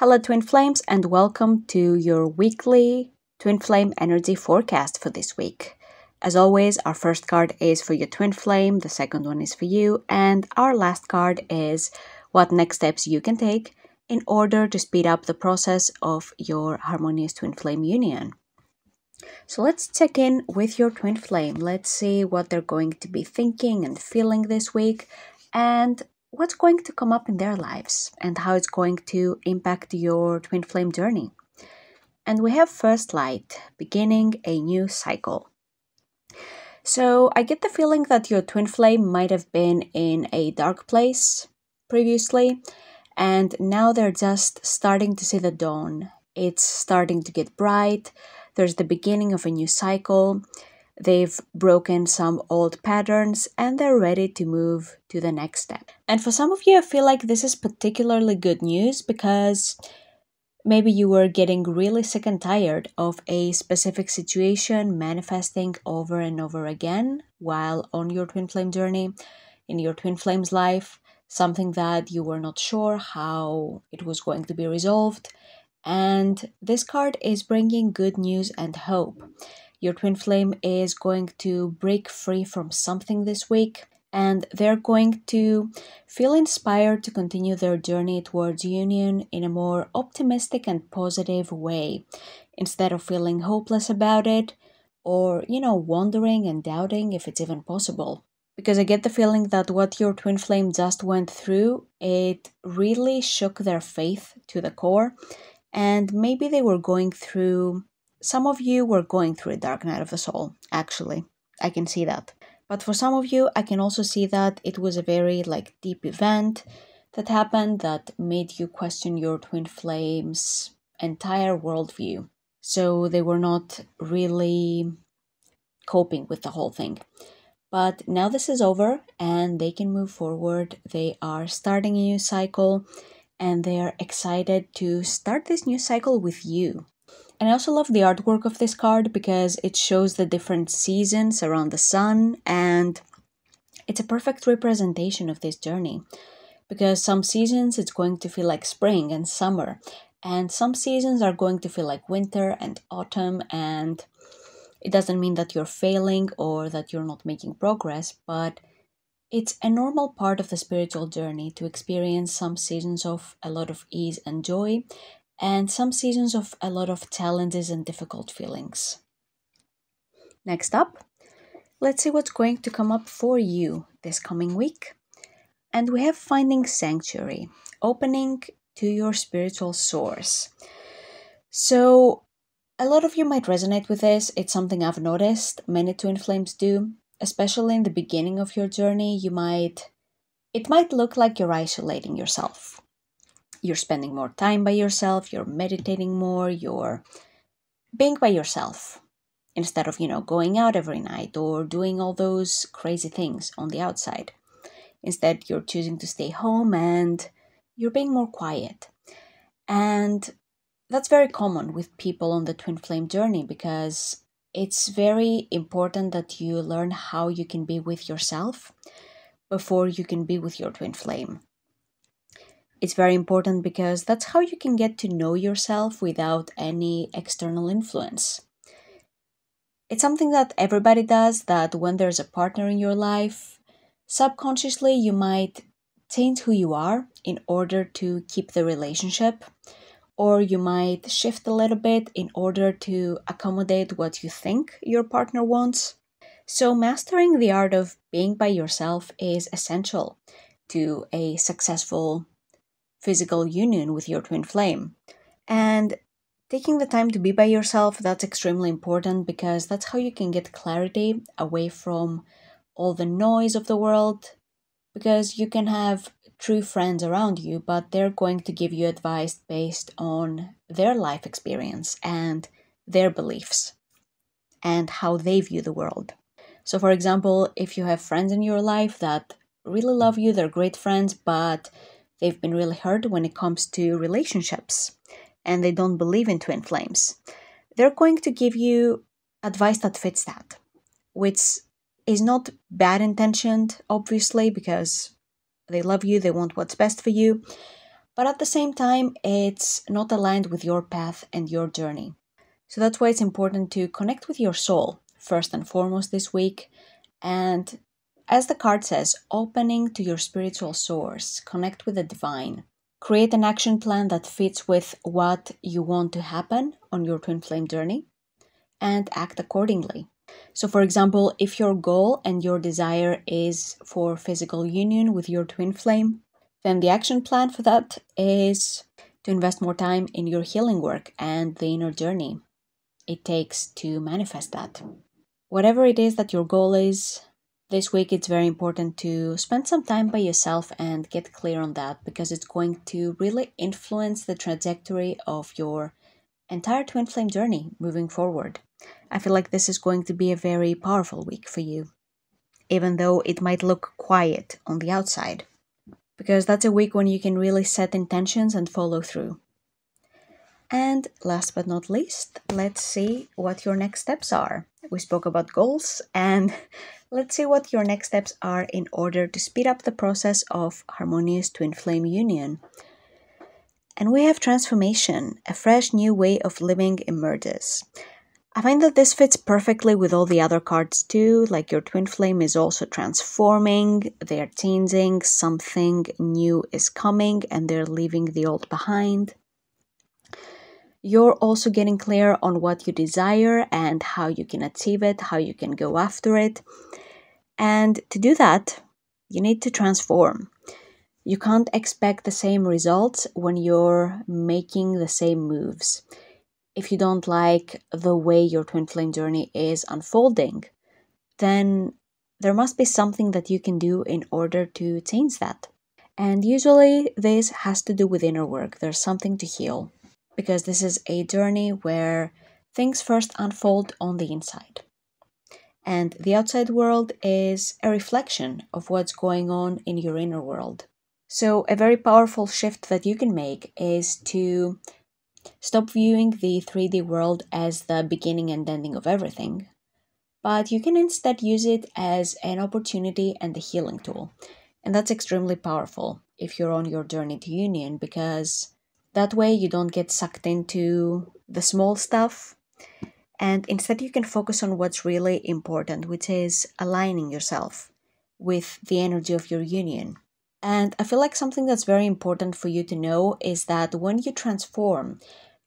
Hello, Twin Flames, and welcome to your weekly Twin Flame energy forecast for this week. As always, our first card is for your Twin Flame, the second one is for you, and our last card is what next steps you can take in order to speed up the process of your harmonious Twin Flame union. So let's check in with your Twin Flame. Let's see what they're going to be thinking and feeling this week, and what's going to come up in their lives and how it's going to impact your Twin Flame journey. And we have first light, beginning a new cycle. So I get the feeling that your Twin Flame might have been in a dark place previously, and now they're just starting to see the dawn. It's starting to get bright. There's the beginning of a new cycle. They've broken some old patterns and they're ready to move to the next step. And for some of you, I feel like this is particularly good news because maybe you were getting really sick and tired of a specific situation manifesting over and over again while on your Twin Flame journey, in your Twin Flame's life, something that you were not sure how it was going to be resolved. And this card is bringing good news and hope. Your Twin Flame is going to break free from something this week, and they're going to feel inspired to continue their journey towards union in a more optimistic and positive way, instead of feeling hopeless about it or, wondering and doubting if it's even possible. Because I get the feeling that what your Twin Flame just went through, it really shook their faith to the core, and maybe they were going through, some of you were going through a dark night of the soul, actually. I can see that. But for some of you, I can also see that it was a very deep event that happened that made you question your Twin Flame's entire worldview. So they were not really coping with the whole thing. But now this is over and they can move forward. They are starting a new cycle and they are excited to start this new cycle with you. And I also love the artwork of this card because it shows the different seasons around the sun, and it's a perfect representation of this journey. Because some seasons it's going to feel like spring and summer, and some seasons are going to feel like winter and autumn, and it doesn't mean that you're failing or that you're not making progress, but it's a normal part of the spiritual journey to experience some seasons of a lot of ease and joy, and some seasons of a lot of challenges and difficult feelings. Next up, let's see what's going to come up for you this coming week. And we have finding sanctuary, opening to your spiritual source. So a lot of you might resonate with this. It's something I've noticed many Twin Flames do. Especially in the beginning of your journey, it might look like you're isolating yourself. You're spending more time by yourself, you're meditating more, you're being by yourself instead of, going out every night or doing all those crazy things on the outside. Instead, you're choosing to stay home and you're being more quiet. And that's very common with people on the Twin Flame journey because it's very important that you learn how you can be with yourself before you can be with your Twin Flame. It's very important because that's how you can get to know yourself without any external influence. It's something that everybody does, that when there's a partner in your life, subconsciously you might change who you are in order to keep the relationship, or you might shift a little bit in order to accommodate what you think your partner wants. So mastering the art of being by yourself is essential to a successful physical union with your Twin Flame. And taking the time to be by yourself, that's extremely important because that's how you can get clarity away from all the noise of the world, because you can have true friends around you, but they're going to give you advice based on their life experience and their beliefs and how they view the world. So for example, if you have friends in your life that really love you, they're great friends, but they've been really hurt when it comes to relationships and they don't believe in Twin Flames, they're going to give you advice that fits that, which is not bad intentioned, obviously, because they love you, they want what's best for you, but at the same time, it's not aligned with your path and your journey. So that's why it's important to connect with your soul first and foremost this week. And as the card says, opening to your spiritual source, connect with the divine. Create an action plan that fits with what you want to happen on your twin flame journey and act accordingly. So for example, if your goal and your desire is for physical union with your twin flame, then the action plan for that is to invest more time in your healing work and the inner journey it takes to manifest that. Whatever it is that your goal is, this week it's very important to spend some time by yourself and get clear on that, because it's going to really influence the trajectory of your entire twin flame journey moving forward. I feel like this is going to be a very powerful week for you, even though it might look quiet on the outside, because that's a week when you can really set intentions and follow through. And last but not least, let's see what your next steps are. We spoke about goals, and let's see what your next steps are in order to speed up the process of harmonious twin flame union. And we have transformation, a fresh new way of living emerges. I find that this fits perfectly with all the other cards too, like your twin flame is also transforming, they're changing, something new is coming, and they're leaving the old behind. You're also getting clear on what you desire and how you can achieve it, how you can go after it. And to do that, you need to transform. You can't expect the same results when you're making the same moves. If you don't like the way your twin flame journey is unfolding, then there must be something that you can do in order to change that. And usually this has to do with inner work. There's something to heal, because this is a journey where things first unfold on the inside. And the outside world is a reflection of what's going on in your inner world. So a very powerful shift that you can make is to stop viewing the 3D world as the beginning and ending of everything, but you can instead use it as an opportunity and a healing tool. And that's extremely powerful if you're on your journey to union, because that way you don't get sucked into the small stuff, and instead you can focus on what's really important, which is aligning yourself with the energy of your union. And I feel like something that's very important for you to know is that when you transform,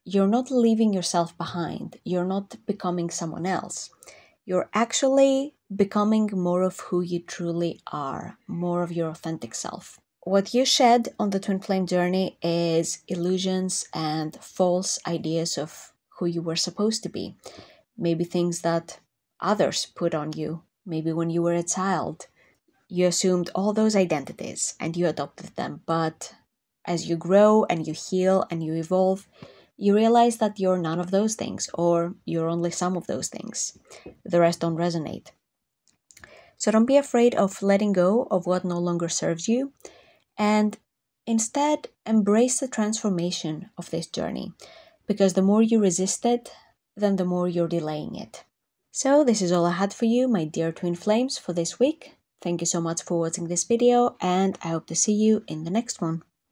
you're not leaving yourself behind. You're not becoming someone else. You're actually becoming more of who you truly are, more of your authentic self. What you shed on the twin flame journey is illusions and false ideas of who you were supposed to be. Maybe things that others put on you. Maybe when you were a child, you assumed all those identities and you adopted them. But as you grow and you heal and you evolve, you realize that you're none of those things, or you're only some of those things. The rest don't resonate. So don't be afraid of letting go of what no longer serves you, and instead embrace the transformation of this journey, because the more you resist it, then the more you're delaying it. So this is all I had for you, my dear twin flames, for this week. Thank you so much for watching this video, and I hope to see you in the next one.